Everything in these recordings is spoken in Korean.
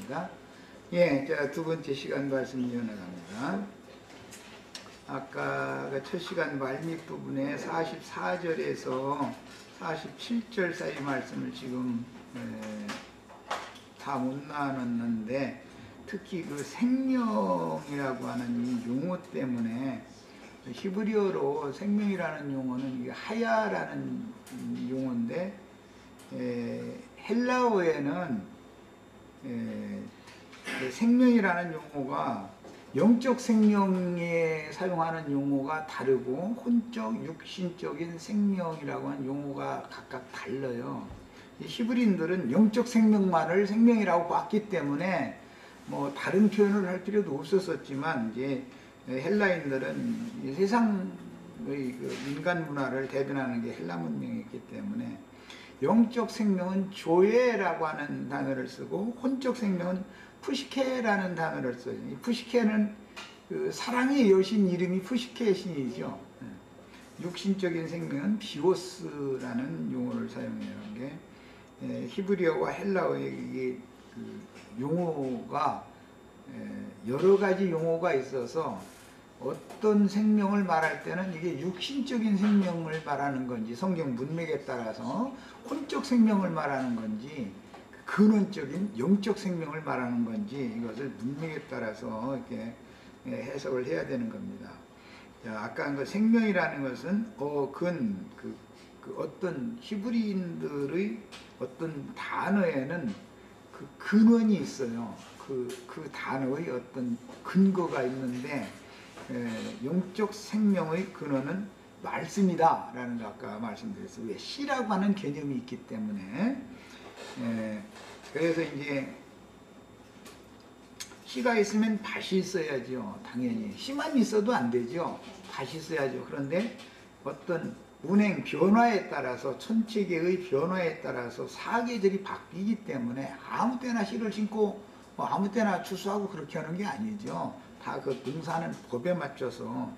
하겠습니다. 예, 자, 두 번째 시간 말씀 이어나갑니다. 아까 첫 시간 말밑 부분에 44절에서 47절 사이 말씀을 지금 다 못 나눴는데, 특히 그 생명이라고 하는 이 용어 때문에, 히브리어로 생명이라는 용어는 이게 하야라는 용어인데, 헬라어에는 생명이라는 용어가 영적 생명에 사용하는 용어가 다르고, 혼적, 육신적인 생명이라고 하는 용어가 각각 달라요. 히브리인들은 영적 생명만을 생명이라고 봤기 때문에 뭐 다른 표현을 할 필요도 없었지만, 이제 헬라인들은 세상의 그 인간 문화를 대변하는 게 헬라 문명이기 때문에 영적 생명은 조에라고 하는 단어를 쓰고, 혼적 생명은 푸시케라는 단어를 써요. 이 푸시케는 그 사랑의 여신 이름이 푸시케 신이죠. 육신적인 생명은 비오스라는 용어를 사용해요. 이게 히브리어와 헬라어의 그 용어가 여러 가지 용어가 있어서, 어떤 생명을 말할 때는 이게 육신적인 생명을 말하는 건지, 성경 문맥에 따라서 혼적 생명을 말하는 건지, 근원적인 영적 생명을 말하는 건지, 이것을 문맥에 따라서 이렇게 해석을 해야 되는 겁니다. 자, 아까 그 생명이라는 것은 어떤 히브리인들의 어떤 단어에는 그 근원이 있어요. 그 단어의 어떤 근거가 있는데, 영적 생명의 근원은 말씀이다 라는 거 아까 말씀드렸어요. 왜? 시라고 하는 개념이 있기 때문에. 그래서 이제 시가 있으면 밭이 있어야죠. 당연히 시만 있어도 안 되죠. 밭이 있어야죠. 그런데 어떤 운행 변화에 따라서, 천체계의 변화에 따라서 사계절이 바뀌기 때문에 아무 때나 씨를 심고 아무 때나 추수하고 그렇게 하는 게 아니죠. 다 그 농사는 법에 맞춰서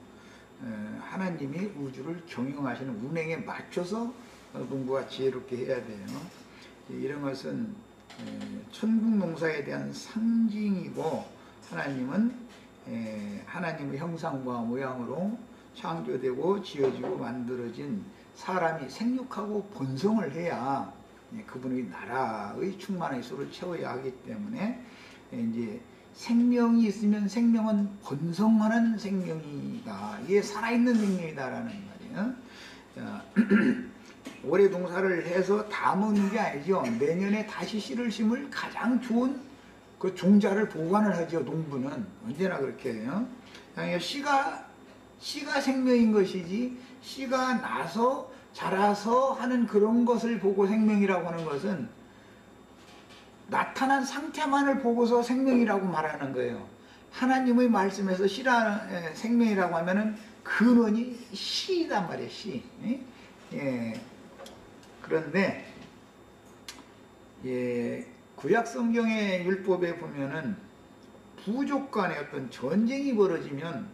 하나님이 우주를 경영하시는 운행에 맞춰서 농부가 지혜롭게 해야 돼요. 이런 것은 천국 농사에 대한 상징이고, 하나님은 하나님의 형상과 모양으로 창조되고 지어지고 만들어진 사람이 생육하고 번성을 해야 그분의 나라의 충만의 수를 채워야 하기 때문에, 이제 생명이 있으면 생명은 번성하는 생명이다, 이게 살아있는 생명이다라는 말이에요. 자, 올해 농사를 해서 다 먹는 게 아니죠. 내년에 다시 씨를 심을 가장 좋은 그 종자를 보관을 하죠. 농부는 언제나 그렇게 해요. 씨가 생명인 것이지, 씨가 나서 자라서 하는 그런 것을 보고 생명이라고 하는 것은 나타난 상태만을 보고서 생명이라고 말하는 거예요. 하나님의 말씀에서 생명이라고 하면은 근원이 씨단 말이에요. 씨. 그런데 구약 성경의 율법에 보면은 부족 간에 어떤 전쟁이 벌어지면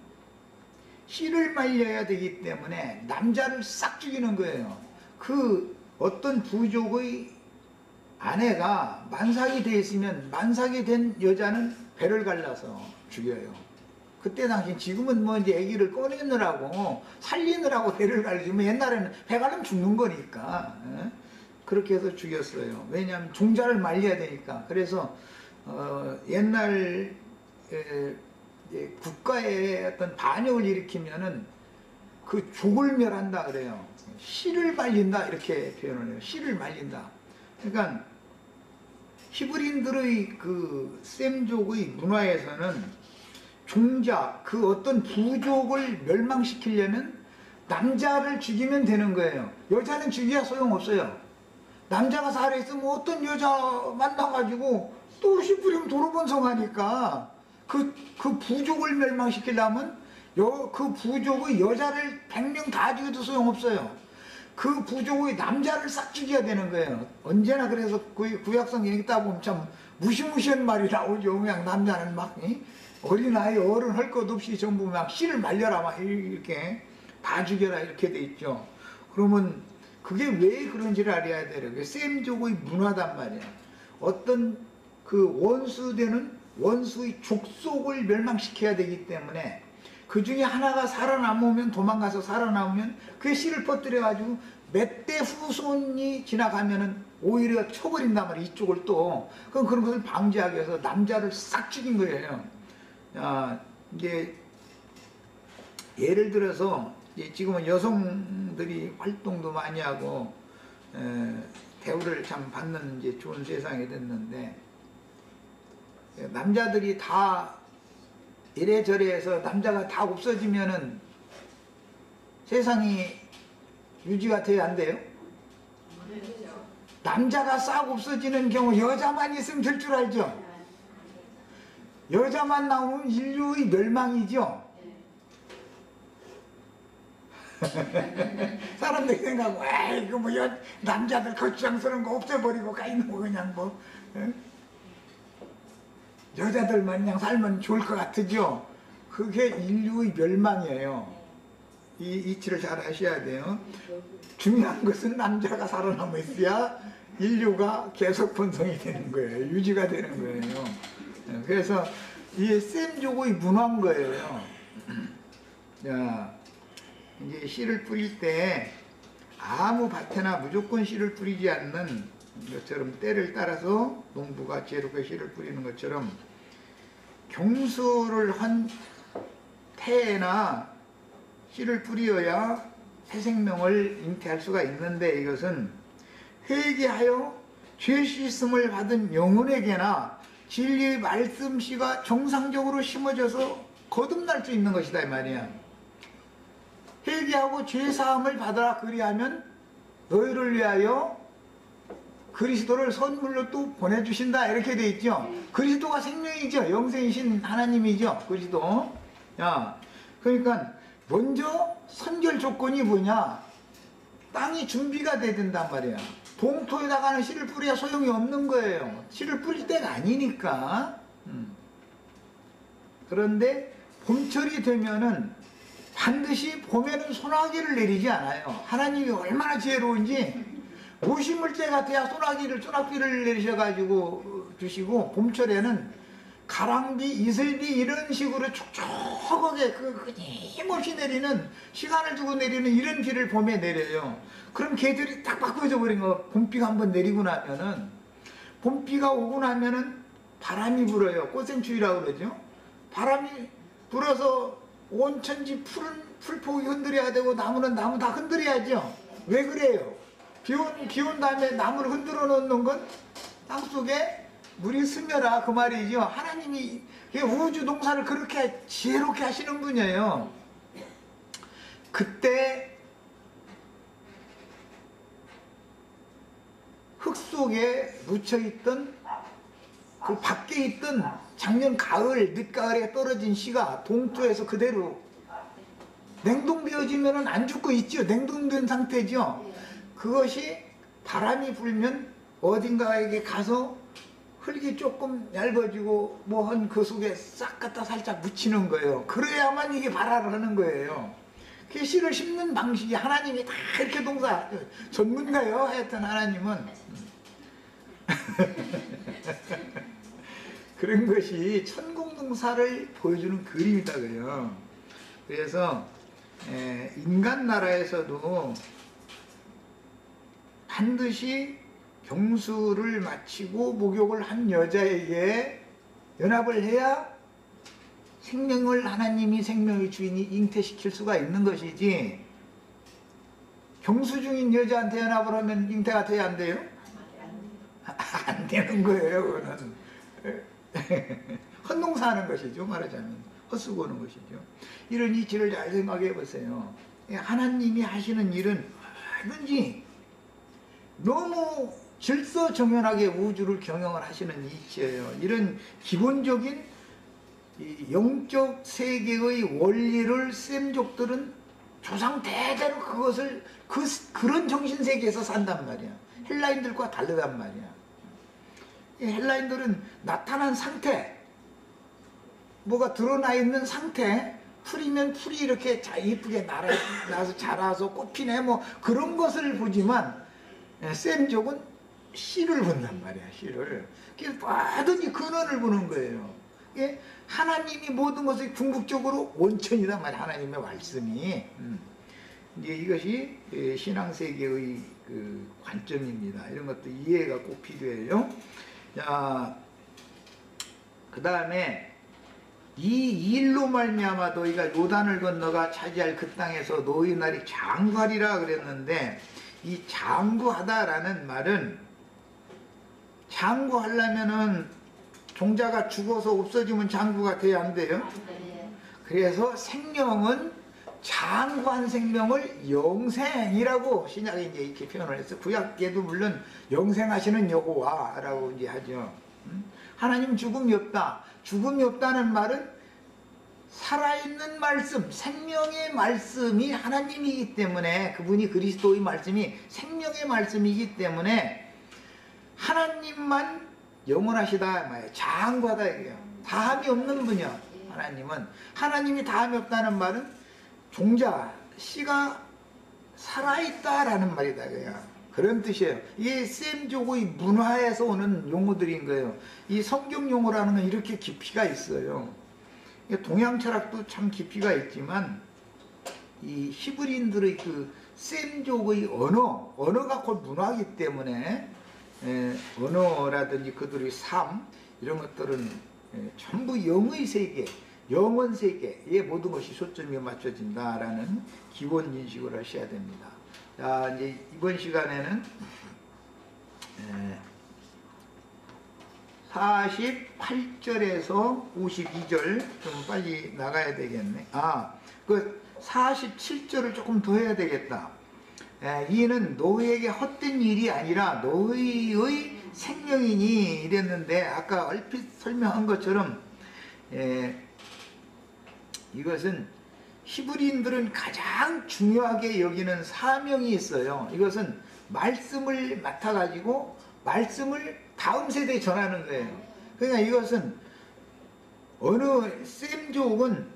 씨를 말려야 되기 때문에 남자를 싹 죽이는 거예요. 그 어떤 부족의 아내가 만삭이 돼 있으면 만삭이 된 여자는 배를 갈라서 죽여요. 그때 당시, 지금은 뭐 이제 아기를 꺼내느라고 살리느라고 배를 갈리지만 옛날에는 배 갈리면 죽는 거니까 그렇게 해서 죽였어요. 왜냐하면 종자를 말려야 되니까. 그래서 옛날 국가에 어떤 반역을 일으키면은 그 족을 멸한다 그래요. 씨를 말린다 이렇게 표현을 해요. 씨를 말린다. 그러니까 히브리인들의 그 셈족의 문화에서는 종자, 그 어떤 부족을 멸망시키려면 남자를 죽이면 되는 거예요. 여자는 죽여야 소용없어요. 남자가 살아있으면 어떤 여자 만나가지고 또 히브리면 도로번성하니까 그 부족을 멸망시키려면 그 부족의 여자를 100명 다 죽여도 소용없어요. 그 부족의 남자를 싹 죽여야 되는 거예요. 언제나. 그래서 구약성경 읽다 보면 참 무시무시한 말이 나오죠. 그냥 남자는 막 어린아이 어른 할 것 없이 전부 막 씨를 말려라 막 이렇게 다 죽여라 이렇게 돼 있죠. 그러면 그게 왜 그런지를 알아야 돼요. 셈족의 문화단 말이에요. 어떤 그 원수되는 원수의 족속을 멸망시켜야 되기 때문에 그 중에 하나가 살아남으면 도망가서 살아남으면 그 씨를 퍼뜨려 가지고 몇 대 후손이 지나가면은 오히려 쳐버린단 말이에요. 이쪽을 또. 그럼 그런 것을 방지하기 위해서 남자를 싹 죽인 거예요. 이제 예를 들어서 지금은 여성들이 활동도 많이 하고 대우를 참 받는 이제 좋은 세상이 됐는데 남자들이 다 이래저래 해서 남자가 다 없어지면은 세상이 유지가 돼야 안 돼요? 남자가 싹 없어지는 경우 여자만 있으면 될 줄 알죠? 여자만 나오면 인류의 멸망이죠? 사람들이 생각하고 에이 그 뭐 남자들 거추장스러운 거 없애버리고 가 있는 거 그냥 뭐 여자들만 그냥 살면 좋을 것 같으죠? 그게 인류의 멸망이에요. 이 이치를 잘 아셔야 돼요. 중요한 것은 남자가 살아남아 있어야 인류가 계속 번성이 되는 거예요. 유지가 되는 거예요. 그래서 이게 셈족의 문화인 거예요. 자, 이제 씨를 뿌릴 때 아무 밭에나 무조건 씨를 뿌리지 않는 것처럼 때를 따라서 농부가 지혜롭게 씨를 뿌리는 것처럼 경수를 한 태에나 씨를 뿌리어야 새 생명을 잉태할 수가 있는데 이것은 회개하여 죄 씻음을 받은 영혼에게나 진리의 말씀 씨가 정상적으로 심어져서 거듭날 수 있는 것이다 이 말이야. 회개하고 죄 사함을 받아라 그리하면 너희를 위하여 그리스도를 선물로 또 보내주신다 이렇게 돼 있죠. 그리스도가 생명이죠. 영생이신 하나님이죠. 그리스도. 야, 그러니까 먼저 선결 조건이 뭐냐? 땅이 준비가 돼야 된단 말이야. 동토에다가는 씨를 뿌려야 소용이 없는 거예요. 씨를 뿌릴 때가 아니니까. 그런데 봄철이 되면은 반드시 봄에는 소나기를 내리지 않아요. 하나님이 얼마나 지혜로운지 무심물때 같아야 소나기를 내리셔가지고 주시고 봄철에는 가랑비, 이슬비 이런 식으로 촉촉하게 힘없이 내리는 시간을 두고 내리는 이런 비를 봄에 내려요. 그럼 개들이 딱 바꿔져 버린 거. 봄비가 한번 내리고 나면은 봄비가 오고 나면은 바람이 불어요. 꽃샘추위라고 그러죠. 바람이 불어서 온 천지 풀폭이 흔들어야 되고 나무는 나무 다 흔들어야죠. 왜 그래요? 비 온 다음에 나무를 흔들어 놓는 건 땅속에 물이 스며라 그 말이죠. 하나님이 우주 동사를 그렇게 지혜롭게 하시는 분이에요. 그때 흙 속에 묻혀있던 그 밖에 있던 작년 가을, 늦가을에 떨어진 씨가 동토에서 그대로 냉동되어지면 안 죽고 있죠. 냉동된 상태죠. 그것이 바람이 불면 어딘가에게 가서 흙이 조금 얇아지고 뭐 한 그 속에 싹 갖다 살짝 묻히는 거예요. 그래야만 이게 발화를 하는 거예요. 그 씨를 심는 방식이 하나님이 다 이렇게 동사 전문가요. 하여튼 하나님은 그런 것이 천공동사를 보여주는 그림이다 그래요. 그래서 인간 나라에서도 반드시 경수를 마치고 목욕을 한 여자에게 연합을 해야 생명을 하나님이 생명의 주인이 잉태시킬 수가 있는 것이지 경수 중인 여자한테 연합을 하면 잉태가 돼야 안 돼요? 안 되는 거예요. 그거는 헛농사하는 것이죠. 말하자면 헛수고 하는 것이죠. 이런 이치를 잘 생각해 보세요. 하나님이 하시는 일은 뭐든지 너무 질서정연하게 우주를 경영을 하시는 이치예요. 이런 기본적인 영적 세계의 원리를 셈족들은 조상 대대로 그것을 그런 정신세계에서 산단 말이야. 헬라인들과 다르단 말이야. 헬라인들은 나타난 상태, 뭐가 드러나 있는 상태, 풀이면 풀이 이렇게 이쁘게 나서 자라서 꽃 피네 뭐 그런 것을 보지만 셈족은 씨를 분단 말이야, 씨를. 그래서 뭐든지 근원을 보는 거예요. 예? 하나님이 모든 것을 궁극적으로 원천이란 말이야, 하나님의 말씀이. 이제 이것이 신앙세계의 그 관점입니다. 이런 것도 이해가 꼭 필요해요. 자, 그 다음에 이 일로 말미암아 너희가 요단을 건너가 차지할 그 땅에서 너희 날이 장구하리라 그랬는데, 이 장구하다라는 말은, 장구하려면은 종자가 죽어서 없어지면 장구가 돼야 안 돼요? 그래서 생명은 장구한 생명을 영생이라고 신약에 이제 이렇게 표현을 했어요. 구약에도 물론 영생하시는 여호와라고 이제 하죠. 하나님 죽음이 없다. 죽음이 없다는 말은 살아있는 말씀, 생명의 말씀이 하나님이기 때문에, 그분이 그리스도의 말씀이 생명의 말씀이기 때문에 하나님만 영원하시다, 장구하다 이게요. 다함이 없는 분이요. 하나님은, 하나님이 다함이 없다는 말은 종자, 씨가 살아있다라는 말이다. 그런 뜻이에요. 이게 셈족의 문화에서 오는 용어들인 거예요. 이 성경 용어라는 건 이렇게 깊이가 있어요. 동양 철학도 참 깊이가 있지만, 이 히브리인들의 그 셈족의 언어가 곧 문화이기 때문에, 언어라든지 그들의 삶, 이런 것들은 전부 영의 세계, 영원 세계에 모든 것이 초점이 맞춰진다라는 기본 인식을 하셔야 됩니다. 자, 이제 이번 시간에는 48절에서 52절 좀 빨리 나가야 되겠네. 그 47절을 조금 더 해야 되겠다. 이는 너희에게 헛된 일이 아니라 너희의 생명이니 이랬는데, 아까 얼핏 설명한 것처럼 이것은 히브리인들은 가장 중요하게 여기는 사명이 있어요. 이것은 말씀을 맡아가지고 말씀을 다음 세대에 전하는 거예요. 그러니까 이것은 어느 셈족은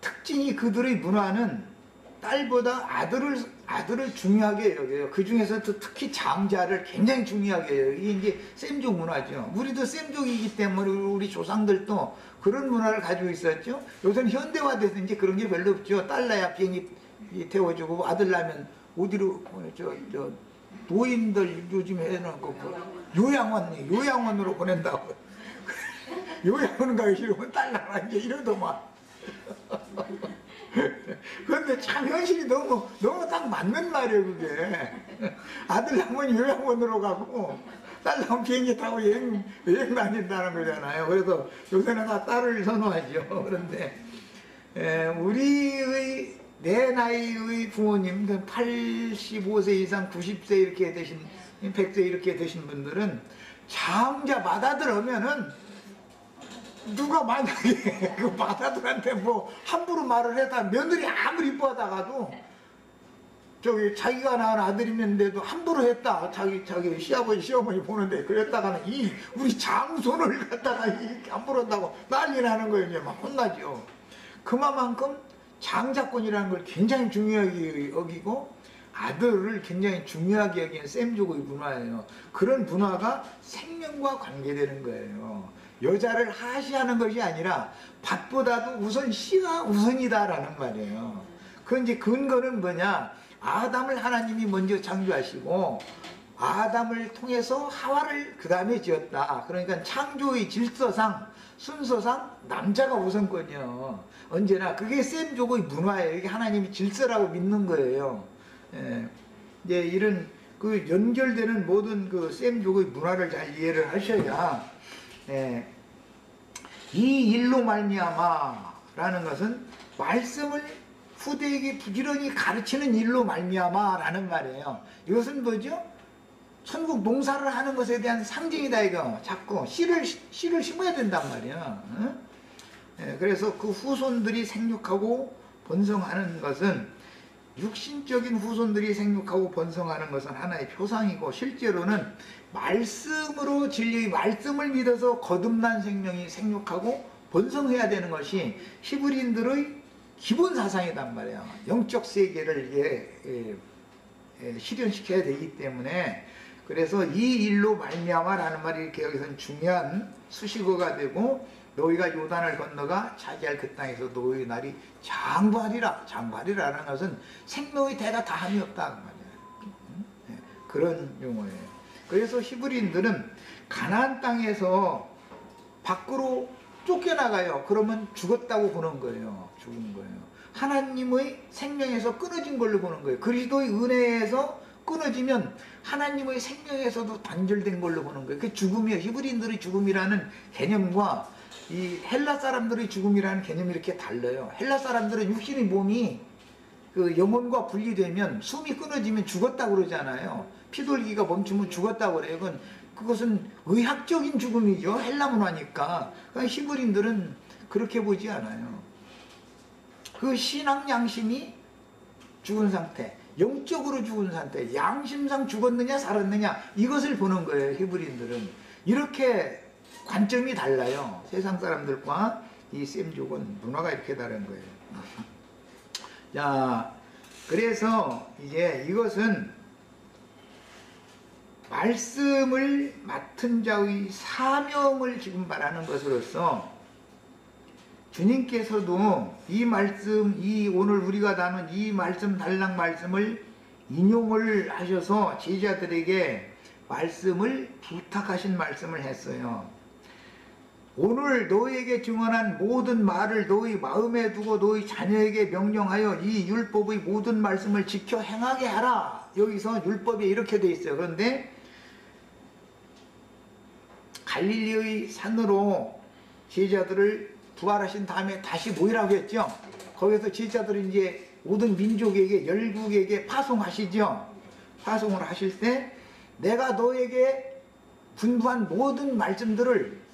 특징이, 그들의 문화는 딸보다 아들을 중요하게 여겨요. 그 중에서도 특히 장자를 굉장히 중요하게 여겨요. 이게 이제 셈족 문화죠. 우리도 셈족이기 때문에 우리 조상들도 그런 문화를 가지고 있었죠. 요새는 현대화돼서 이제 그런 게 별로 없죠. 딸 낳아야 비행기 태워주고, 아들 낳으면 어디로, 노인들 요즘 해놓고 요양원으로 보낸다고. 요양원 가기 싫으면 딸 낳아 이제 이러더만. 그런데 참 현실이 너무 딱 맞는 말이에요, 그게. 아들 낳으면 요양원으로 가고, 딸 낳으면 비행기 타고 여행 다닌다는 거잖아요. 그래서 요새는 다 딸을 선호하죠. 그런데, 내 나이의 부모님, 85세 이상, 90세 이렇게 되신, 100세 이렇게 되신 분들은 장자 맏아들 누가 만약에 그 맏아들한테 뭐 함부로 말을 해다, 며느리 아무리 이뻐하다가도 자기가 낳은 아들이면데도 함부로 했다, 자기 시아버지 시어머니 보는데 그랬다가는 우리 장손을 갖다가 함부로 한다고 난리 나는 거예요. 이제 막 혼나죠. 그만큼 장자권이라는 걸 굉장히 중요하게 여기고 아들을 굉장히 중요하게 여기는 셈족의 문화예요. 그런 문화가 생명과 관계되는 거예요. 여자를 하시하는 것이 아니라 밭보다도 우선 씨가 우선이다라는 말이에요. 그 이제 근거는 뭐냐? 아담을 하나님이 먼저 창조하시고 아담을 통해서 하와를 그 다음에 지었다. 그러니까 창조의 질서상, 순서상 남자가 우선권이요. 언제나 그게 셈족의 문화예요. 이게 하나님이 질서라고 믿는 거예요. 이제 이런 그 연결되는 모든 그 셈족의 문화를 잘 이해를 하셔야, 이 일로 말미암아라는 것은 말씀을 후대에게 부지런히 가르치는 일로 말미암아라는 말이에요. 이것은 뭐죠? 천국 농사를 하는 것에 대한 상징이다 이거. 자꾸 씨를 심어야 된단 말이야. 그래서 그 후손들이 생육하고 번성하는 것은, 육신적인 후손들이 생육하고 번성하는 것은 하나의 표상이고, 실제로는 말씀으로, 진리의 말씀을 믿어서 거듭난 생명이 생육하고 번성해야 되는 것이 히브리인들의 기본 사상이란 말이에요. 영적 세계를 실현시켜야 되기 때문에 그래서 이 일로 말미암아라는 말이 이렇게 여기서는 중요한 수식어가 되고, 너희가 요단을 건너가 차지할 그 땅에서 너희의 날이 장구하리라. 장구하리라는 것은 생명의 대가 다함이 없다 그 말이에요. 그런 용어예요. 그래서 히브리인들은 가나안 땅에서 밖으로 쫓겨나가요. 그러면 죽었다고 보는 거예요. 죽은 거예요. 하나님의 생명에서 끊어진 걸로 보는 거예요. 그리스도의 은혜에서 끊어지면 하나님의 생명에서도 단절된 걸로 보는 거예요. 그 죽음이에요. 히브리인들의 죽음이라는 개념과 이 헬라 사람들의 죽음이라는 개념이 이렇게 달라요. 헬라 사람들은 육신의 몸이 그 영혼과 분리되면, 숨이 끊어지면 죽었다고 그러잖아요. 피돌기가 멈추면 죽었다고 그래요. 그것은 의학적인 죽음이죠. 헬라 문화니까. 그러니까 히브리인들은 그렇게 보지 않아요. 그 신앙 양심이 죽은 상태, 영적으로 죽은 상태, 양심상 죽었느냐 살았느냐, 이것을 보는 거예요. 히브리인들은 이렇게 관점이 달라요. 세상 사람들과 이 셈족은 문화가 이렇게 다른 거예요. 자, 그래서 이제 이것은 말씀을 맡은 자의 사명을 지금 말하는 것으로서, 주님께서도 이 말씀, 이 오늘 우리가 나눈 이 말씀, 단락 말씀을 인용을 하셔서 제자들에게 말씀을 부탁하신 말씀을 했어요. 오늘 너희에게 증언한 모든 말을 너희 마음에 두고 너희 자녀에게 명령하여 이 율법의 모든 말씀을 지켜 행하게 하라. 여기서 율법에 이렇게 돼 있어요. 그런데 갈릴리의 산으로 제자들을 부활하신 다음에 다시 모이라고 했죠. 거기서 제자들이 이제 모든 민족에게, 열국에게 파송하시죠. 파송을 하실 때 내가 너에게 분부한 모든 말씀들을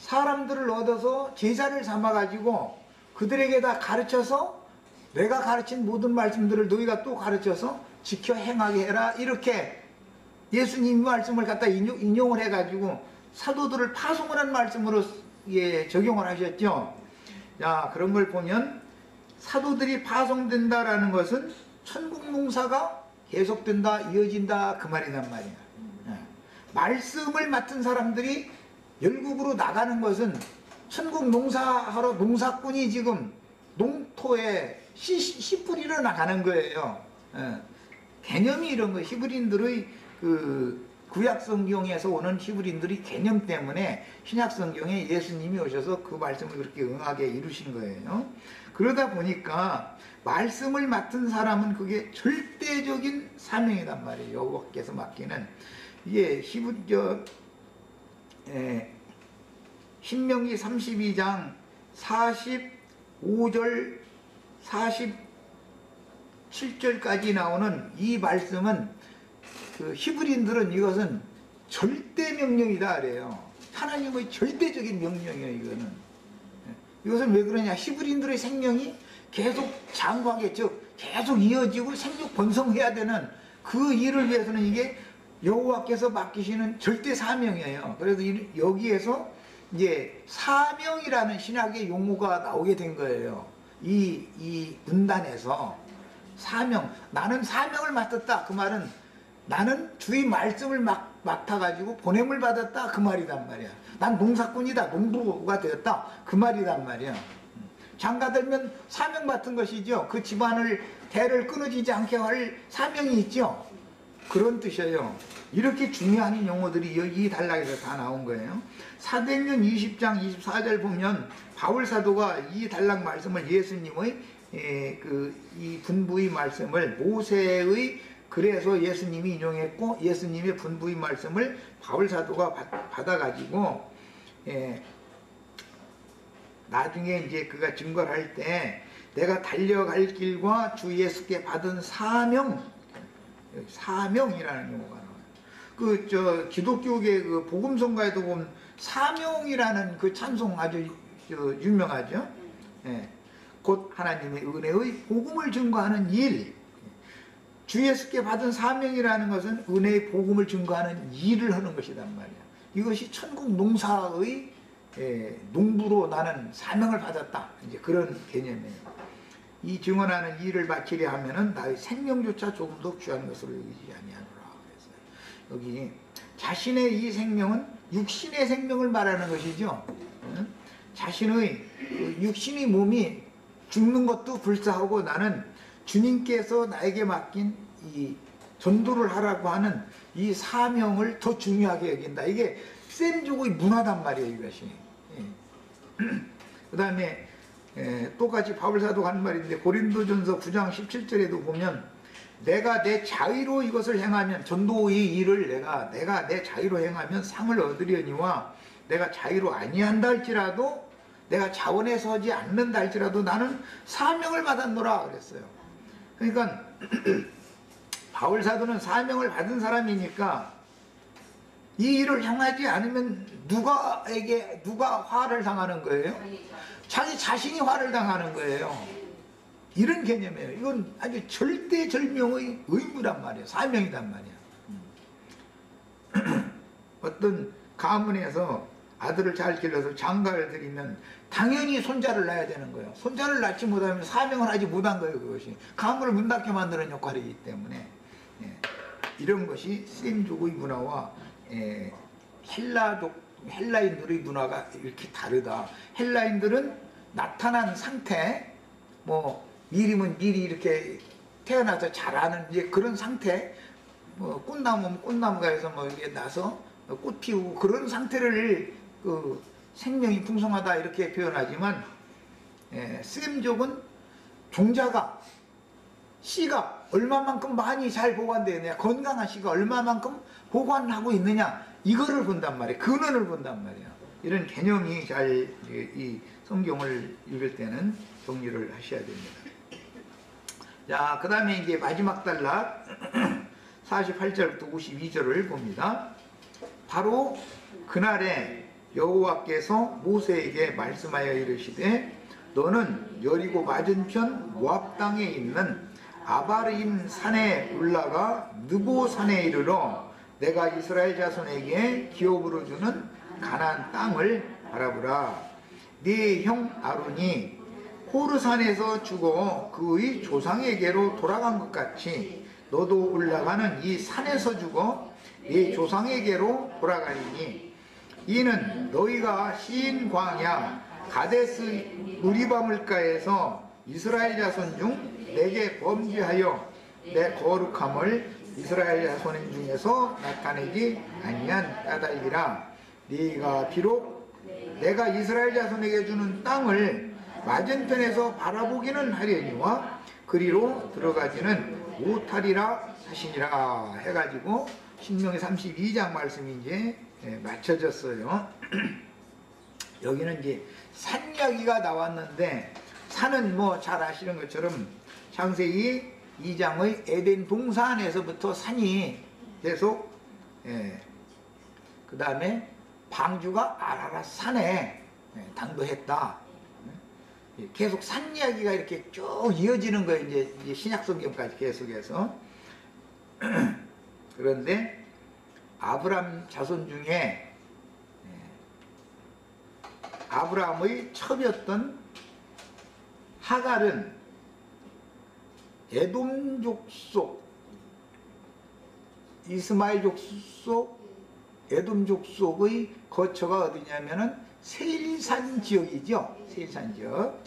사람들을 얻어서 제자를 삼아가지고 그들에게 다 가르쳐서 내가 가르친 모든 말씀들을 너희가 또 가르쳐서 지켜 행하게 해라. 이렇게 예수님 말씀을 갖다 인용을 해가지고 사도들을 파송을 한 말씀으로 적용을 하셨죠. 자, 그런 걸 보면 사도들이 파송된다라는 것은 천국 농사가 계속된다, 이어진다, 그 말이란 말이야. 말씀을 맡은 사람들이 열국으로 나가는 것은 천국 농사하러 농사꾼이 지금 농토에 씨 뿌리러 나가는 거예요. 개념이 이런 거, 히브리인들의 그 구약 성경에서 오는 히브리인들의 개념 때문에 신약 성경에 예수님이 오셔서 그 말씀을 그렇게 응하게 이루신 거예요. 그러다 보니까 말씀을 맡은 사람은 그게 절대적인 사명이란 말이에요. 여호와께서 맡기는. 이게 신명기 32장 45절 47절까지 나오는 이 말씀은 그 히브리인들은 이것은 절대 명령이다 그래요. 하나님의 절대적인 명령이에요. 이것은 왜 그러냐, 히브리인들의 생명이 계속 장구하게, 즉 계속 이어지고 생육 번성해야 되는 그 일을 위해서는 이게 여호와께서 맡기시는 절대 사명이에요. 그래서 여기에서 이제 사명이라는 신학의 용어가 나오게 된 거예요. 이 문단에서 사명, 나는 사명을 맡았다. 그 말은 나는 주의 말씀을 맡아가지고 보냄을 받았다. 그 말이란 말이야. 난 농사꾼이다. 농부가 되었다. 그 말이란 말이야. 장가들면 사명 맡은 것이죠. 그 집안을 대를 끊어지지 않게 할 사명이 있죠. 그런 뜻이에요. 이렇게 중요한 용어들이 여기 이 단락에서 다 나온 거예요. 사도행전 20장 24절 보면 바울 사도가 이 단락 말씀을 예수님의 이 분부의 말씀을 모세의 그래서 예수님이 인용했고 예수님의 분부의 말씀을 바울 사도가 받아가지고 나중에 이제 그가 증거를 할 때 내가 달려갈 길과 주 예수께 받은 사명이라는 용어가 나와요. 기독교계 그 복음성가에도 보면 사명이라는 그 찬송 아주 유명하죠. 곧 하나님의 은혜의 복음을 증거하는 일. 주 예수께 받은 사명이라는 것은 은혜의 복음을 증거하는 일을 하는 것이란 말이야. 이것이 천국 농사의 농부로 나는 사명을 받았다. 이제 그런 개념이에요. 이 증언하는 일을 마치려 하면은 나의 생명조차 조금도 귀한 것으로 여기지 아니하노라. 그래서 여기 자신의 이 생명은 육신의 생명을 말하는 것이죠. 자신의 육신의 몸이 죽는 것도 불사하고 나는 주님께서 나에게 맡긴 이 전도를 하라고 하는 이 사명을 더 중요하게 여긴다. 이게 셈족의 문화단 말이에요, 이것이. 그 다음에 똑같이 바울사도가 하는 말인데 고린도전서 9장 17절에도 보면 내가 내 자의로 이것을 행하면 전도의 일을 내가 내 자의로 행하면 상을 얻으려니와 내가 자의로 아니한다 할지라도 내가 자원에 서지 않는다 할지라도 나는 사명을 받았노라 그랬어요. 그러니까 바울사도는 사명을 받은 사람이니까 이 일을 행하지 않으면 누가 화를 당하는 거예요? 자기 자신이 화를 당하는 거예요. 이런 개념이에요. 이건 아주 절대절명의 의무란 말이에요. 사명이란 말이에요. 어떤 가문에서 아들을 잘 길러서 장가를 드리면 당연히 손자를 낳아야 되는 거예요. 손자를 낳지 못하면 사명을 하지 못한 거예요. 그것이 가문을 문 닫게 만드는 역할이기 때문에 이런 것이 셈족의 문화와 헬라인들의 문화가 이렇게 다르다. 헬라인들은 나타난 상태, 뭐 미리면 미리 이렇게 태어나서 자라는 이제 그런 상태, 뭐 꽃나무면 꽃나무가에서 뭐 이게 나서 꽃 피우고 그런 상태를 그 생명이 풍성하다 이렇게 표현하지만 셈족은 종자가 씨가 얼마만큼 많이 잘 보관되어 있느냐, 건강한 씨가 얼마만큼 보관하고 있느냐 이거를 본단 말이에요. 근원을 본단 말이에요. 이런 개념이 잘 이 성경을 읽을 때는 정리를 하셔야 됩니다. 자, 그 다음에 이제 마지막 단락 48절부터 52절을 봅니다. 바로 그날에 여호와께서 모세에게 말씀하여 이르시되 너는 여리고 맞은편 모압 땅에 있는 아바림 산에 올라가 느보 산에 이르러 내가 이스라엘 자손에게 기업으로 주는 가나안 땅을 바라보라. 네 형 아론이 호르산에서 죽어 그의 조상에게로 돌아간 것 같이 너도 올라가는 이 산에서 죽어 네 조상에게로 돌아가리니 이는 너희가 시인 광야 가데스 무리바 물가에서 이스라엘 자손 중 내게 범죄하여 내 거룩함을 이스라엘 자손 중에서 나타내지 아니한 까닭이라. 네가 비록 내가 이스라엘 자손에게 주는 땅을 맞은편에서 바라보기는 하려니와 그리로 들어가지는 못하리라 하시니라 해가지고 신명기 32장 말씀이 이제 맞춰졌어요. 여기는 이제 산 이야기가 나왔는데 산은 뭐 잘 아시는 것처럼 창세기 2장의 에덴 동산에서부터 산이 계속 그 다음에 방주가 아라랏 산에 당도했다. 계속 산 이야기가 이렇게 쭉 이어지는 거예요. 이제 신약 성경까지 계속해서. 그런데 아브람 자손 중에 아브람의 첩이었던 하갈은 에돔 족속, 이스마엘 족속, 에돔 족속의 거처가 어디냐면은 세일산 지역이죠. 세일산 지역.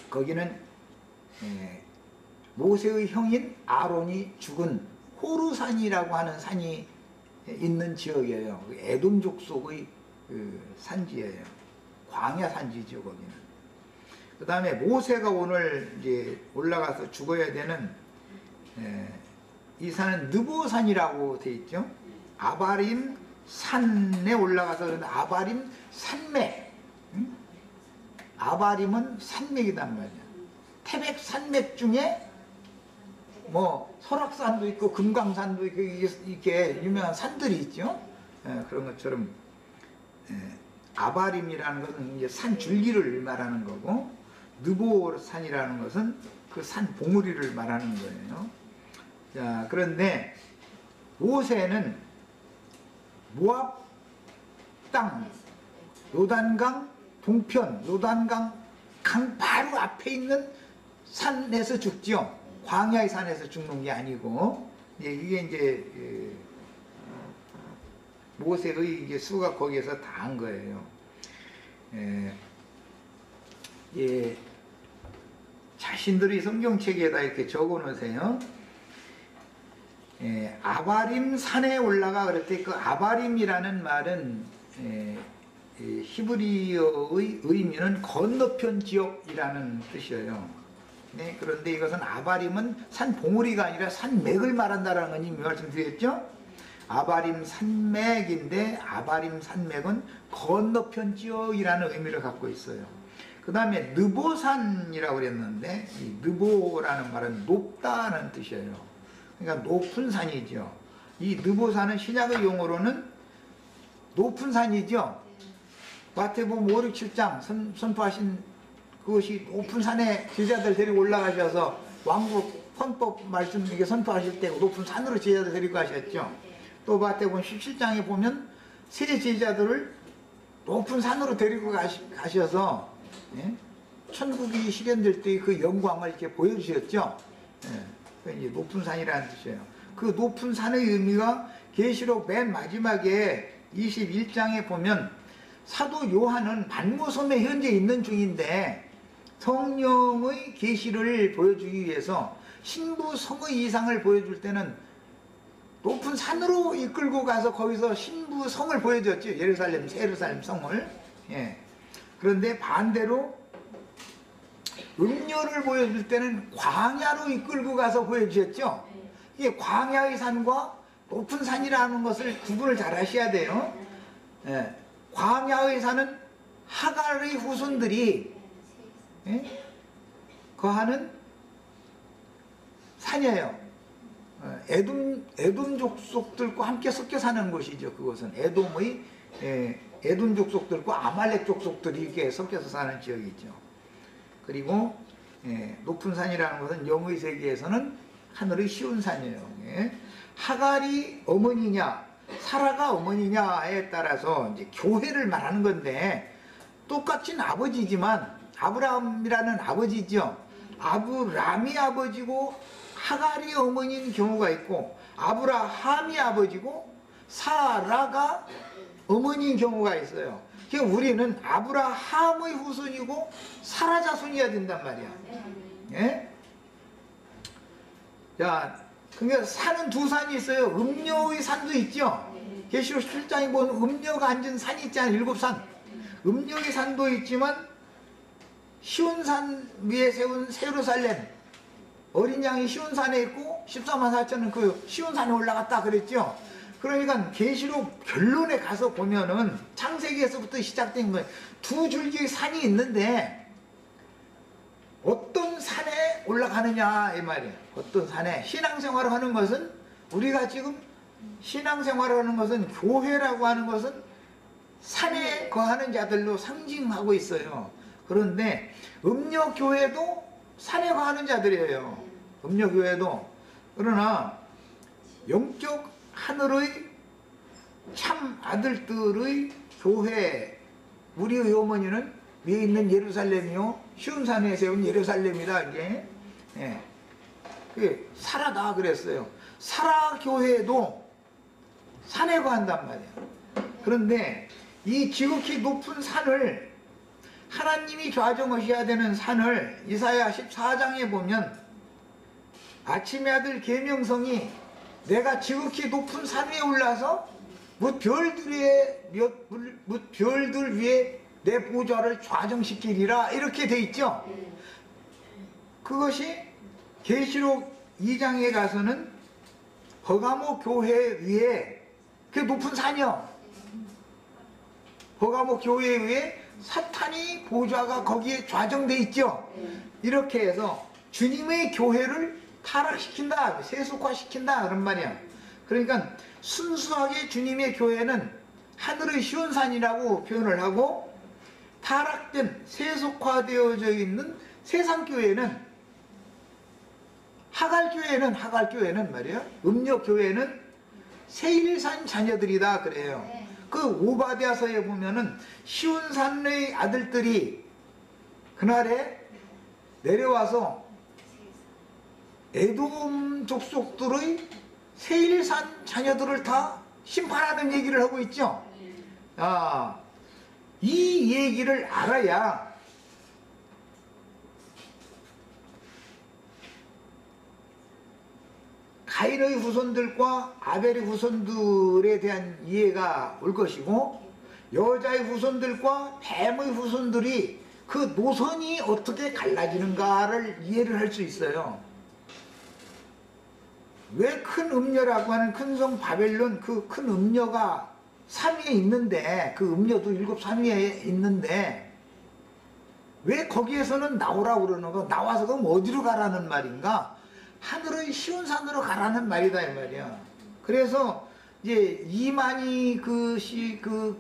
거기는 모세의 형인 아론이 죽은 호르산이라고 하는 산이 있는 지역이에요. 에돔 족속의 그 산지예요. 광야 산지죠, 거기는. 그 다음에 모세가 오늘 이제 올라가서 죽어야 되는 이 산은 느보산이라고 되어 있죠. 아바림 산에 올라가서 아바림 산맥. 아바림은 산맥이단 말이야. 태백 산맥 중에 뭐 설악산도 있고 금강산도 있고 이렇게 유명한 산들이 있죠. 그런 것처럼 아바림이라는 것은 이제 산 줄기를 말하는 거고 느보산이라는 것은 그 산 봉우리를 말하는 거예요. 자, 그런데 모세는 모압 땅 요단강 동편 요단강 강 바로 앞에 있는 산에서 죽죠. 광야의 산에서 죽는 게 아니고 이게 이제 모세의 이제 수가 거기에서 다 한 거예요. 자신들이 성경책에다 이렇게 적어 놓으세요. 아바림 산에 올라가 그랬더니 그 아바림이라는 말은 히브리어의 의미는 건너편 지역이라는 뜻이에요. 네, 그런데 이것은 아바림은 산 봉우리가 아니라 산맥을 말한다라는 건 이미 말씀드렸죠. 아바림 산맥인데 아바림 산맥은 건너편 지역이라는 의미를 갖고 있어요. 그 다음에 느보산이라고 그랬는데 이 느보라는 말은 높다는 뜻이에요. 그러니까 높은 산이죠. 이 느보산은 신약의 용어로는 높은 산이죠. 마태복음 5, 6, 7장 선포하신 그것이 높은 산에 제자들 데리고 올라가셔서 왕국 헌법 말씀 이게 선포하실 때 높은 산으로 제자들 데리고 가셨죠. 또 마태복음 17장에 보면 세 제자들을 높은 산으로 데리고 가셔서 천국이 실현될 때 그 영광을 이렇게 보여주셨죠. 이제 높은 산이라는 뜻이에요. 그 높은 산의 의미가 계시록 맨 마지막에 21장에 보면 사도 요한은 반모섬에 현재 있는 중인데 성령의 계시를 보여주기 위해서 신부 성의 이상을 보여줄 때는 높은 산으로 이끌고 가서 거기서 신부 성을 보여줬죠. 예루살렘 성을. 그런데 반대로 음료를 보여줄 때는 광야로 이끌고 가서 보여주셨죠. 이게 광야의 산과 높은 산이라는 것을 구분을 잘 하셔야 돼요. 광야의 산은 하갈의 후손들이 거하는 산이에요. 에돔 족속들과 함께 섞여 사는 곳이죠. 그것은 에돔 족속들과 아말렉 족속들이 이렇게 섞여서 사는 지역이죠. 그리고 높은 산이라는 것은 영의 세계에서는 하늘의 쉬운 산이에요. 하갈이 어머니냐 사라가 어머니냐에 따라서 이제 교회를 말하는 건데 똑같은 아버지지만 아브라함이라는 아버지죠. 아브람이 아버지고 하갈이 어머니인 경우가 있고 아브라함이 아버지고 사라가 어머니인 경우가 있어요. 그러니까 우리는 아브라함의 후손이고 사라 자손이어야 된단 말이야. 자, 그러니까 산은 두 산이 있어요. 음녀의 산도 있죠. 계시록 17장에 보면 음녀가 앉은 산이 있잖아요. 7산. 음녀의 산도 있지만 시온산 위에 세운 예루살렘 어린 양이 시온산에 있고 14만 4천은 그 시온산에 올라갔다 그랬죠. 그러니까 계시록 결론에 가서 보면은 창세기에서부터 시작된 거예요. 두 줄기의 산이 있는데 어떤 산에 올라가느냐 이 말이에요. 어떤 산에 신앙생활을 하는 것은 우리가 지금 신앙생활을 하는 것은 교회라고 하는 것은 산에 거하는 자들로 상징하고 있어요. 그런데 음녀교회도 산에 거하는 자들이에요. 음녀교회도. 그러나 영적 하늘의 참 아들들의 교회 우리의 어머니는 위에 있는 예루살렘이요 시온산에 세운 예루살렘이다. 이게 사라다 그랬어요. 사라 교회도 산에 거한단 말이에요. 그런데 이 지극히 높은 산을 하나님이 좌정하셔야 되는 산을 이사야 14장에 보면 아침의 아들 계명성이 내가 지극히 높은 산 위에 올라서 뭇 별들 위에 내 보좌를 좌정시키리라 이렇게 돼 있죠. 그것이 계시록 2장에 가서는 버가모 교회 위에 그 높은 산이요. 버가모 교회 위에 사탄이 보좌가 거기에 좌정돼 있죠. 이렇게 해서 주님의 교회를 타락시킨다, 세속화시킨다 그런 말이야. 그러니까 순수하게 주님의 교회는 하늘의 시온산이라고 표현을 하고 타락된 세속화되어져 있는 세상교회는 하갈교회는 말이야. 음력교회는 세일산 자녀들이다 그래요. 그 오바댜서에 보면은 시온산의 아들들이 그날에 내려와서 에돔 족속들의 세일산 자녀들을 다 심판하는 얘기를 하고 있죠. 아, 이 얘기를 알아야 가인의 후손들과 아벨의 후손들에 대한 이해가 올 것이고, 여자의 후손들과 뱀의 후손들이 그 노선이 어떻게 갈라지는가를 이해를 할 수 있어요. 왜 큰 음녀라고 하는 큰 성 바벨론, 그 큰 음녀가 3위에 있는데, 그 음녀도 3위에 있는데 왜 거기에서는 나오라고 그러는가? 나와서 그럼 어디로 가라는 말인가? 하늘의 시온산으로 가라는 말이다 이 말이야. 그래서 이제 이만희 그룹,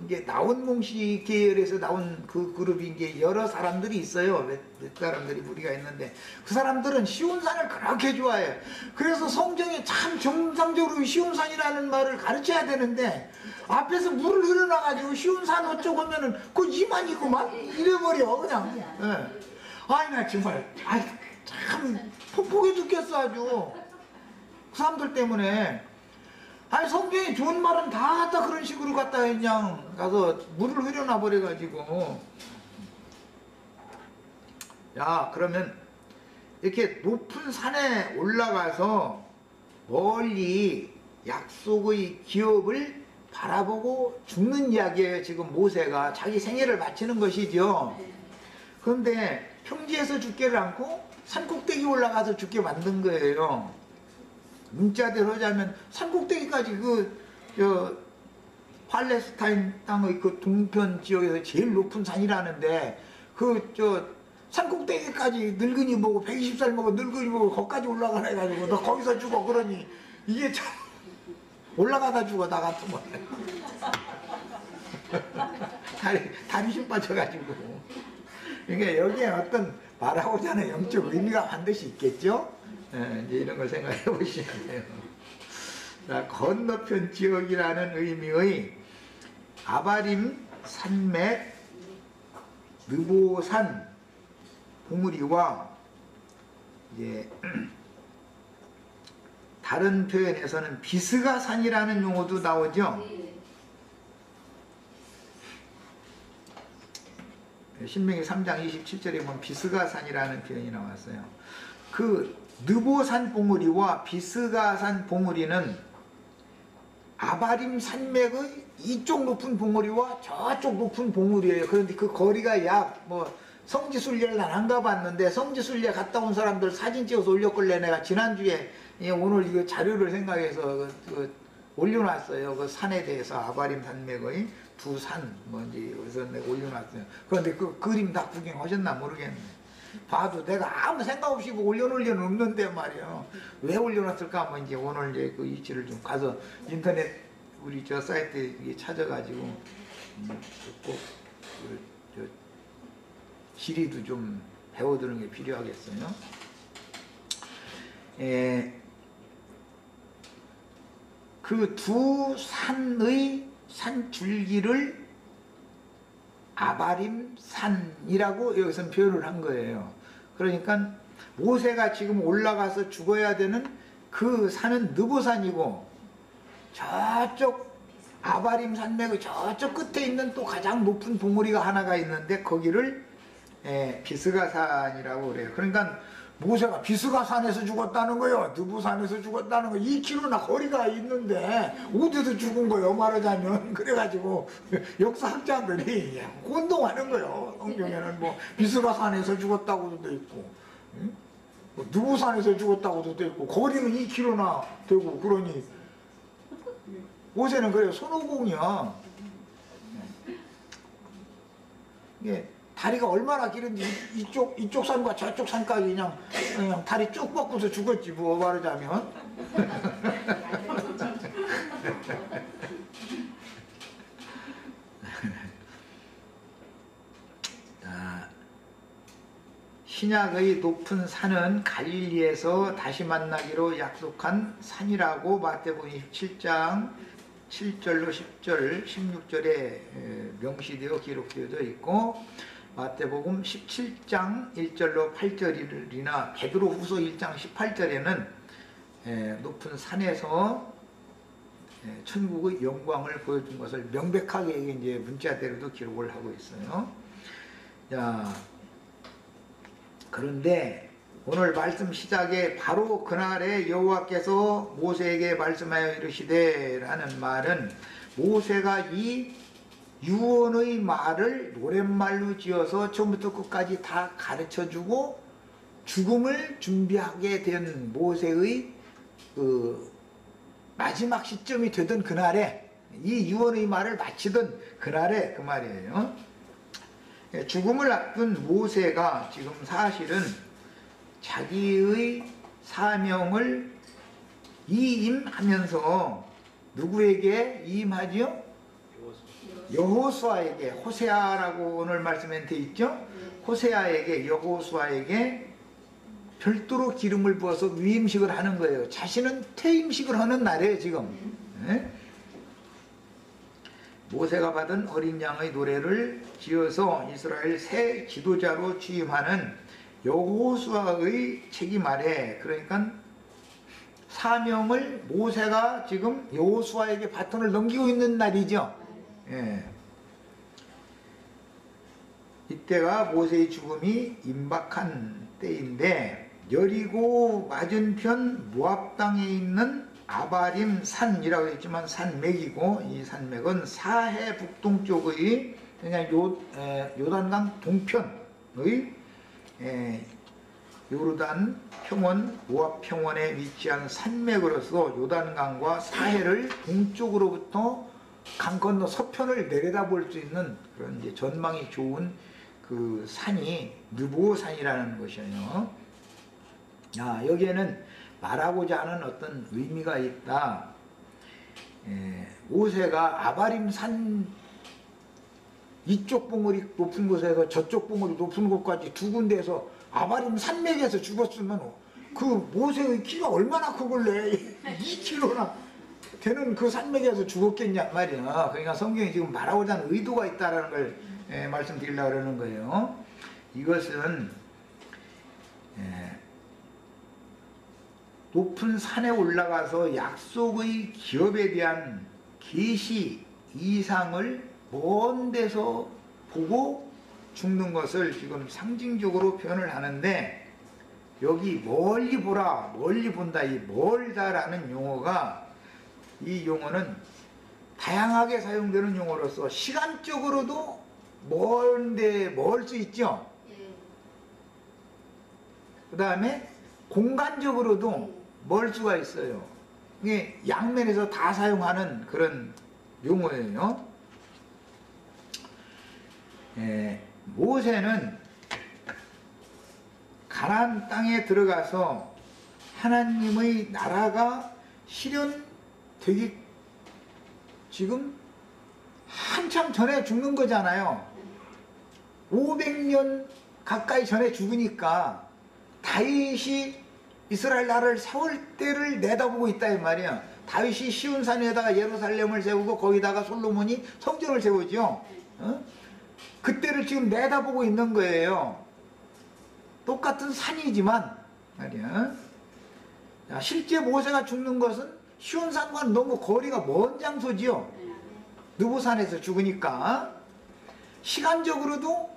이제 나온몽씨 계열에서 나온 그 그룹이 이제 여러 사람들이 있어요. 몇 사람들이 무리가 있는데, 그 사람들은 시온산을 그렇게 좋아해요. 그래서 성경에 참 정상적으로 시온산이라는 말을 가르쳐야 되는데, 앞에서 물을 흘러나가지고 시온산 어쩌고 하면은 그 이만이구만 이래버려 그냥. 예. 아이 나 정말 참 폭폭해 죽겠어 아주 그 사람들 때문에. 아니 성경에 좋은 말은 다 갖다 그런 식으로 갖다 그냥 가서 물을 흐려놔 버려가지고. 야, 그러면 이렇게 높은 산에 올라가서 멀리 약속의 기업을 바라보고 죽는 이야기예요. 지금 모세가 자기 생애를 바치는 것이죠. 그런데 평지에서 죽지를 않고 산꼭대기 올라가서 죽게 만든 거예요. 문자대로 하자면 산꼭대기까지 팔레스타인 땅의 그 동편 지역에서 제일 높은 산이라는데, 산꼭대기까지 늙은이 보고 120살 먹은 늙은이 보고 거기까지 올라가라 해가지고 너 거기서 죽어 그러니 이게 참 올라가다 죽어 나 같으면 다리 힘 빠져가지고. 그러니까 여기에 어떤 말하고자 하는 영적 의미가 반드시 있겠죠. 이제 이런 걸 생각해 보시면 돼요. 자, 건너편 지역이라는 의미의 아바림 산맥, 느보산 봉우리와 이제 다른 표현에서는 비스가산이라는 용어도 나오죠. 신명기 3장 27절에 보면 비스가산이라는 표현이 나왔어요. 그 느보산 봉우리와 비스가산 봉우리는 아바림 산맥의 이쪽 높은 봉우리와 저쪽 높은 봉우리예요. 그런데 그 거리가 약 성지순례를 난 안 가봤는데, 성지순례 갔다 온 사람들 사진 찍어서 올렸길래 내가 지난주에 오늘 이거 자료를 생각해서 올려놨어요. 그 산에 대해서 아바림 산맥의 두 산 이제 여기서 내가 올려놨어요. 그런데 그 그림 다 구경하셨나 모르겠네. 봐도 내가 아무 생각 없이 올려놓을 리는 없는데 말이야. 왜 올려놨을까 하면 이제 오늘 이제 그 위치를 좀 가서 인터넷 우리 저 사이트에 찾아가지고 꼭 지리도 좀 배워두는 게 필요하겠어요. 그 두 산의 산줄기를 아바림 산이라고 여기서 표현을 한 거예요. 그러니까 모세가 지금 올라가서 죽어야 되는 그 산은 느보산이고, 저쪽 아바림 산맥의 저쪽 끝에 있는 또 가장 높은 봉우리가 하나가 있는데 거기를 비스가산이라고 그래요. 그러니까 모세가 비스가산에서 죽었다는 거예요. 느보산에서 죽었다는 거예요. 2km나 거리가 있는데 어디서 죽은 거예요 말하자면. 그래가지고 역사학자들이 혼동하는 거예요. 성경에는 비스가산에서 죽었다고도 돼 있고, 느보산에서 죽었다고도 돼 있고, 거리는 2km나 되고. 그러니 모세는 그래요. 손오공이야. 이게 다리가 얼마나 길은지 이쪽 산과 저쪽 산까지 그냥 다리 쭉 뻗고서 죽었지 말하자면. 신약의 높은 산은 갈릴리에서 다시 만나기로 약속한 산이라고 마태복음 27장 7절로 10절 16절에 명시되어 기록되어 있고, 마태복음 17장 1절로 8절이나 베드로후서 1장 18절에는 높은 산에서 천국의 영광을 보여준 것을 명백하게 이제 문자대로도 기록을 하고 있어요. 자, 그런데 오늘 말씀 시작에 바로 그날에 여호와께서 모세에게 말씀하여 이르시되 라는 말은 모세가 이 유언의 말을 노랫말로 지어서 처음부터 끝까지 다 가르쳐주고 죽음을 준비하게 된 모세의 그 마지막 시점이 되던 그날에, 이 유언의 말을 마치던 그날에 그 말이에요. 죽음을 앞둔 모세가 지금 사실은 자기의 사명을 이임하면서 누구에게 이임하죠? 여호수아에게, 호세아라고 오늘 말씀에 되어 있죠? 호세아에게, 여호수아에게 별도로 기름을 부어서 위임식을 하는 거예요. 자신은 퇴임식을 하는 날이에요 지금. 모세가 받은 어린 양의 노래를 지어서 이스라엘 새 지도자로 취임하는 여호수아의 책임 아래, 그러니까 사명을 모세가 지금 여호수아에게 바톤을 넘기고 있는 날이죠. 이때가 모세의 죽음이 임박한 때인데, 여리고 맞은편 모압 땅에 있는 아바림 산이라고 했지만 산맥이고, 이 산맥은 사해 북동쪽의 그냥 요단강 동편의 요르단 평원, 모압 평원에 위치한 산맥으로서 요단강과 사해를 동쪽으로부터 강 건너 서편을 내려다볼 수 있는 그런 이제 전망이 좋은 그 산이 느보산이라는 것이에요. 여기에는 말하고자 하는 어떤 의미가 있다. 모세가 아바림 산 이쪽 봉우리 높은 곳에서 저쪽 봉우리 높은 곳까지 두 군데에서 아바림 산맥에서 죽었으면 그 모세의 키가 얼마나 크길래 2kg나 되는 그 산맥에서 죽었겠냐 말이야. 그러니까 성경이 지금 말하고자 하는 의도가 있다는 걸 말씀드리려고 그러는 거예요. 이것은 높은 산에 올라가서 약속의 기업에 대한 계시 이상을 먼 데서 보고 죽는 것을 지금 상징적으로 표현을 하는데, 여기 멀리 보라, 멀리 본다, 이 멀다라는 용어가, 이 용어는 다양하게 사용되는 용어로서 시간적으로도 멀 수 있죠. 그 다음에 공간적으로도 멀 수가 있어요. 이게 양면에서 다 사용하는 그런 용어예요. 모세는 가나안 땅에 들어가서 하나님의 나라가 실현되기 지금 한참 전에 죽는 거잖아요. 500년 가까이 전에 죽으니까 다윗이 이스라엘 나라를 세울 때를 내다보고 있다 이 말이야. 다윗이 시온산에다가 예루살렘을 세우고 거기다가 솔로몬이 성전을 세우죠. 그때를 지금 내다보고 있는 거예요. 똑같은 산이지만 말이야. 실제 모세가 죽는 것은 시온산과는 너무 거리가 먼 장소지요. 느보산에서 죽으니까 시간적으로도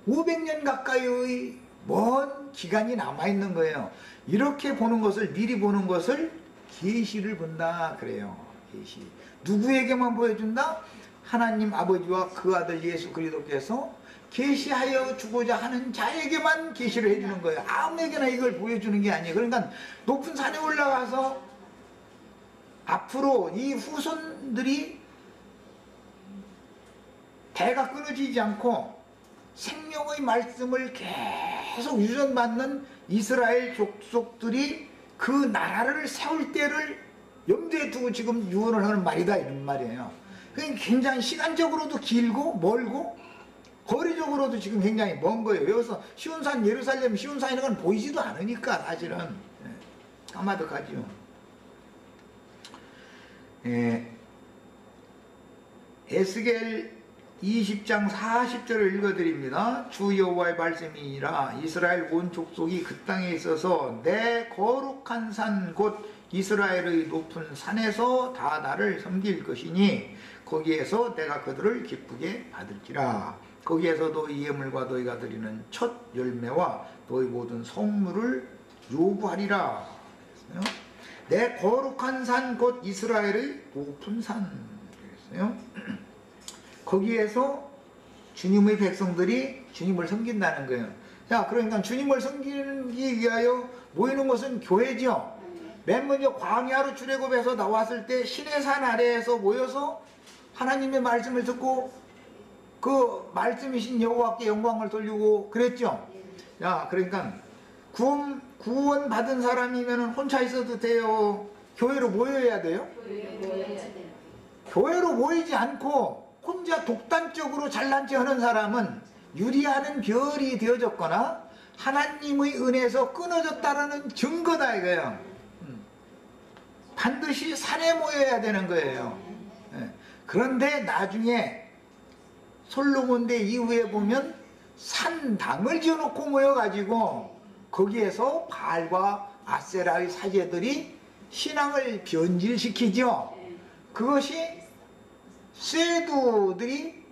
500년 가까이의 먼 기간이 남아있는 거예요. 이렇게 보는 것을, 미리 보는 것을 계시를 본다 그래요. 계시. 누구에게만 보여준다? 하나님 아버지와 그 아들 예수 그리스도께서 계시하여 주고자 하는 자에게만 계시를 해주는 거예요. 아무에게나 이걸 보여주는 게 아니에요. 그러니까 높은 산에 올라가서 앞으로 이 후손들이 대가 끊어지지 않고 생명의 말씀을 계속 유전받는 이스라엘 족속들이 그 나라를 세울 때를 염두에 두고 지금 유언을 하는 말이다 이런 말이에요. 그러니까 굉장히 시간적으로도 길고 멀고 거리적으로도 지금 굉장히 먼 거예요. 여기서 시온산, 예루살렘, 시온산이라는 건 보이지도 않으니까 사실은 까마득하죠. 에스겔 20장 40절을 읽어드립니다. 주 여호와의 말씀이니라. 이스라엘 온 족속이 그 땅에 있어서 내 거룩한 산 곧 이스라엘의 높은 산에서 다 나를 섬길 것이니 거기에서 내가 그들을 기쁘게 받을지라. 거기에서도 이 예물과 너희가 드리는 첫 열매와 너희 모든 성물을 요구하리라. 내 거룩한 산 곧 이스라엘의 높은 산. 거기에서 주님의 백성들이 주님을 섬긴다는 거예요. 자, 그러니까 주님을 섬기기 위하여 모이는 것은 교회죠. 맨 먼저 광야로 출애굽해서 나왔을 때 신의 산 아래에서 모여서 하나님의 말씀을 듣고 그 말씀이신 여호와께 영광을 돌리고 그랬죠. 자, 그러니까 구원 받은 사람이면 혼자 있어도 돼요? 교회로 모여야 돼요? 교회로 모이지 않고 혼자 독단적으로 잘난 체 하는 사람은 유리하는 별이 되어졌거나 하나님의 은혜에서 끊어졌다라는 증거다 이거예요. 반드시 산에 모여야 되는 거예요. 그런데 나중에 솔로몬대 이후에 보면 산당을 지어놓고 모여가지고 거기에서 바알과 아세라의 사제들이 신앙을 변질시키죠. 그것이 쇠도들이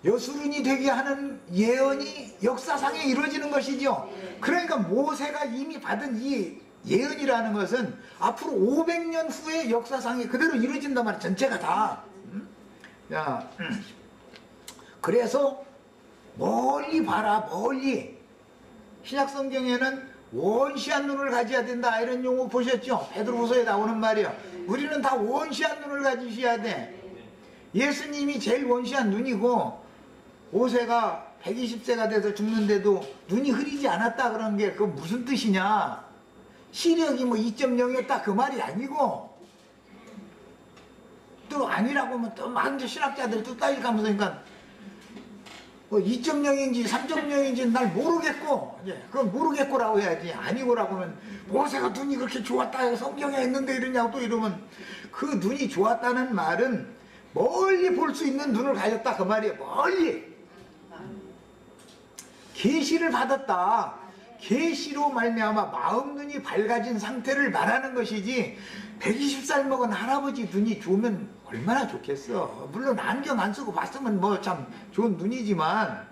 여수른이 되게 하는 예언이 역사상에 이루어지는 것이죠. 그러니까 모세가 이미 받은 이 예언이라는 것은 앞으로 500년 후에 역사상에 그대로 이루어진단 말이야. 전체가 다. 자, 그래서 멀리 봐라, 멀리. 신약성경에는 원시한 눈을 가져야 된다 이런 용어 보셨죠? 베드로후서에 나오는 말이요. 우리는 다 원시한 눈을 가지셔야 돼. 예수님이 제일 원시한 눈이고 모세가 120세가 돼서 죽는데도 눈이 흐리지 않았다 그런 게 그 무슨 뜻이냐? 시력이 뭐 2.0이었다 그 말이 아니고 또 아니라고 하면 또 많은 신학자들이 또 따지면서 그러니까 뭐 2.0인지 3.0인지 날 모르겠고 그건 모르겠고라고 해야지. 아니고라고 하면 모세가 눈이 그렇게 좋았다 성경에 있는데 이러냐고 또 이러면 그 눈이 좋았다는 말은 멀리 볼 수 있는 눈을 가졌다 그 말이에요. 멀리 계시를 받았다. 계시로 말미암아 마음 눈이 밝아진 상태를 말하는 것이지 120살 먹은 할아버지 눈이 좋으면 얼마나 좋겠어. 물론 안경 안 쓰고 봤으면 뭐 참 좋은 눈이지만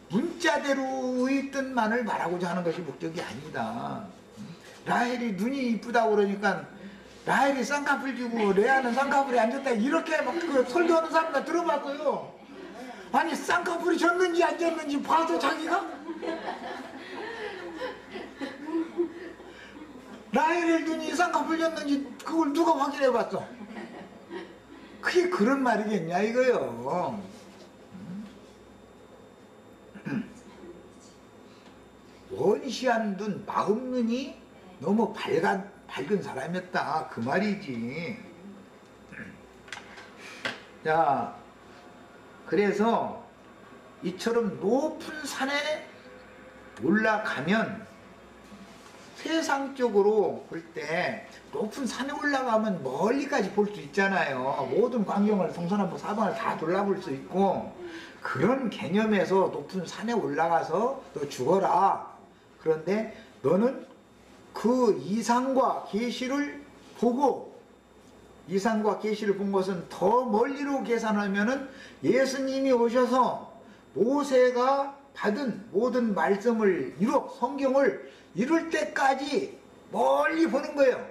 문자대로의 뜻만을 말하고자 하는 것이 목적이 아니다. 라헬이 눈이 이쁘다고 그러니까 라헬이 쌍꺼풀 쥐고 레아는 쌍꺼풀이 안 졌다 이렇게 막 그 설교하는 사람들 들어봤어요. 아니 쌍꺼풀이 졌는지 안 졌는지 봐도 자기가 라헬의 눈이 쌍꺼풀 졌는지 그걸 누가 확인해 봤어? 그게 그런 말이겠냐 이거요. 원시한 눈, 마음 눈이 너무 밝은 사람이었다 그 말이지. 자, 그래서 이처럼 높은 산에 올라가면 세상적으로 볼 때 높은 산에 올라가면 멀리까지 볼 수 있잖아요. 모든 광경을 동서남북 사방을 다 돌아볼 수 있고 그런 개념에서 높은 산에 올라가서 너 죽어라. 그런데 너는 그 이상과 계시를 보고 이상과 계시를 본 것은 더 멀리로 계산하면은 예수님이 오셔서 모세가 받은 모든 말씀을 성경을 이룰 때까지 멀리 보는 거예요.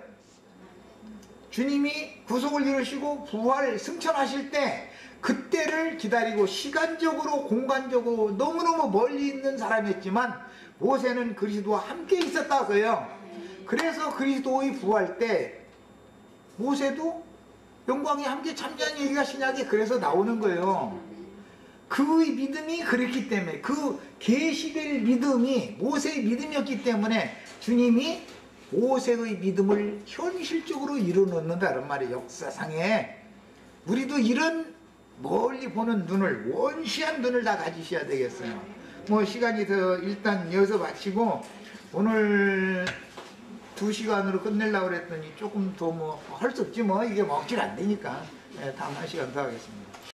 주님이 구속을 이루시고 부활 승천하실 때 그때를 기다리고 시간적으로 공간적으로 너무너무 멀리 있는 사람이었지만 모세는 그리스도와 함께 있었다고요. 그래서 그리스도의 부활 때 모세도 영광에 함께 참여한 얘기가 신약에 그래서 나오는 거예요. 그의 믿음이 그랬기 때문에 그 계시될 믿음이 모세의 믿음이었기 때문에 주님이 모세의 믿음을 현실적으로 이루어놓는다는 말이에요. 역사상에 우리도 이런 멀리 보는 눈을 원시한 눈을 다 가지셔야 되겠어요. 뭐 시간이 더 일단 이어서 마치고 오늘 2시간으로 끝내려고 그랬더니 조금 더 뭐 할 수 없지 뭐 이게 먹질 안 되니까 다음 1시간 더 하겠습니다.